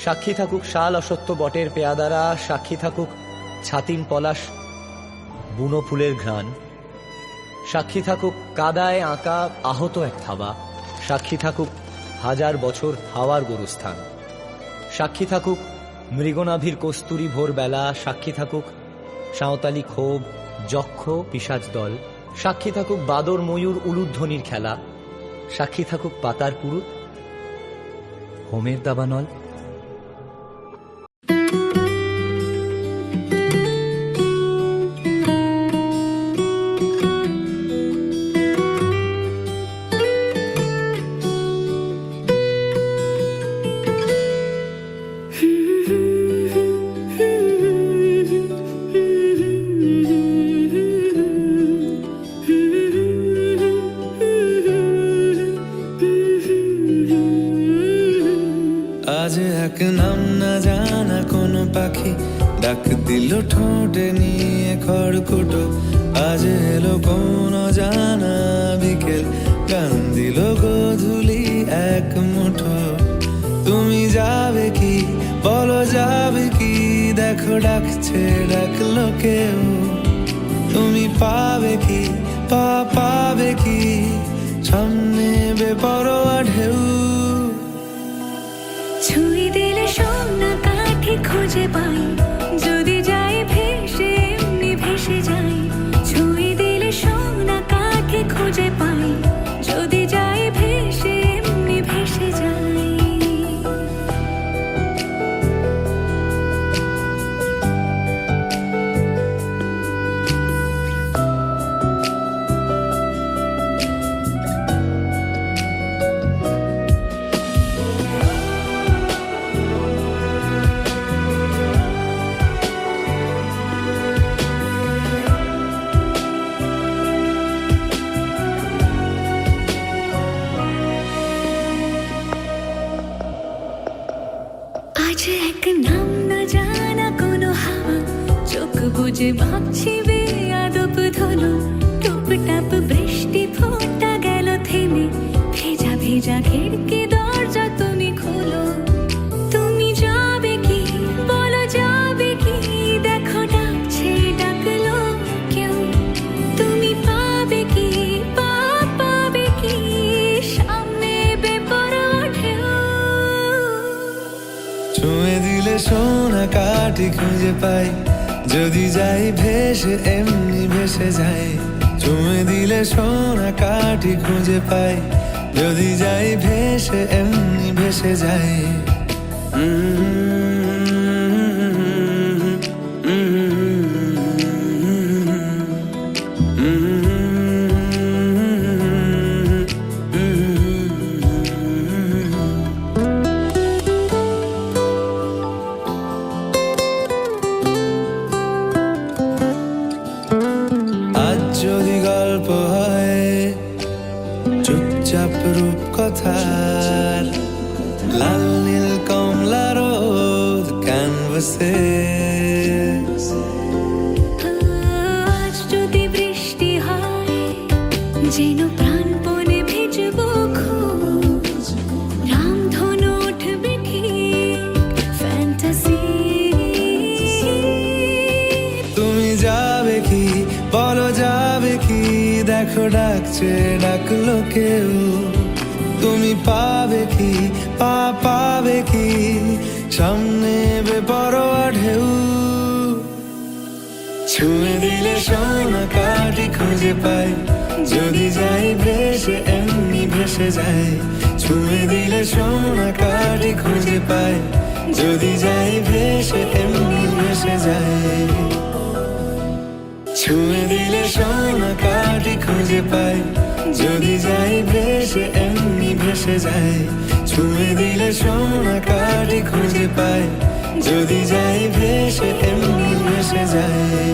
সাক্ষী থাকুক শাল অসত্য বটের পেয়াদারা, সাক্ষী থাকুক ছাতিম পলাশ বুনো ফুলের ঘ্রাণ, সাক্ষী থাকুক কাদায় আঁকা আহত এক থাবা, সাক্ষী থাকুক হাজার বছর হাওয়ার গরুস্থান, সাক্ষী থাকুক মৃগনাভির কস্তুরী ভোরবেলা, সাক্ষী থাকুক সাঁওতালি ক্ষোভ যক্ষ পিশাচ দল, সাক্ষী থাকুক বাদর ময়ূর উলুধ্বনির খেলা, সাক্ষী থাকুক পাতার পুরুত হোমের দাবানল। আজ এক নাম না জানা কোনো পাখি ডাক দিল ঠোঁটে নিয়ে খড়কুটো, আজ এলো কোন জানা বিকেল গান দিল গোধূলি এক মুঠো। তুমি যাবে কি বলো যাবে কি, দেখো ডাকছে ডাকলো কেউ, তুমি পাবে কি পাবে কি সামনে বেপরোয়া ঢেউ। ছুঁই দিলে সোনা কাঠি খুঁজে পাই, যদি যাই ভেসে এমনি ভেসে যাই। ছুঁই দিলে সোনা কাঠি খুঁজে পাই, যদি যাই ভেসে এমনি ভেসে যাই। আজ এক নাম না জানা কোনো হাওয়া, চোখ বুঝে ভাবছি বেয়াদব ধনু। টুপটাপ বৃষ্টি ফোঁটা গেল থেমে, ভেজা ভেজা খিড়কি দরজা তুমি খোলো। তুমি যাবে কি বলো যাবে কি, দেখো ডাকছে ডাকলো কেউ। তুমি পাবে কি পাবে কি সামনে বেপরোয়া ঢেউ। ছুঁয়ে দিলে সোনা কাঠি খুঁজে পাই, যদি যাই ভেসে এমনি ভেসে যাই। ছুঁয়ে দিলে সোনা কাঠি খুঁজে পাই, যদি যাই ভেসে এমনি ভেসে যাই। আজ যদি গল্প হয় চুপচাপ রূপকথার, লাল নীল কমলা রোদ ক্যানভাসে। আজ যদি বৃষ্টি হয় যেন প্রাণপণে ভিজবো খুব, রামধনু উঠবে ঠিক ফ্যান্টাসি। তুমি যাবে কি বলো যাবে কি, দেখো ডাকছে ডাকলো কেউ। তুমি পাবে কি পাবে কি সামনে বেপরোয়া ঢেউ। ছুঁয়ে দিলে সোনা কাঠি খুঁজে পাই, যদি যাই ভেসে এমনি ভেসে যাই। ছুঁয়ে দিলে সোনা কাঠি খুঁজে পাই, যদি যাই ভেসে এমনি ভেসে যাই। ছুঁয়ে দিলে সোনা কাঠি খুঁজে পাই, যদি যাই ভেসে এমনি ভেসে যাই। ছুঁয়ে দিলে সোনা কাঠি খুঁজে পাই, যদি যাই ভেসে এমনি ভেসে যাই।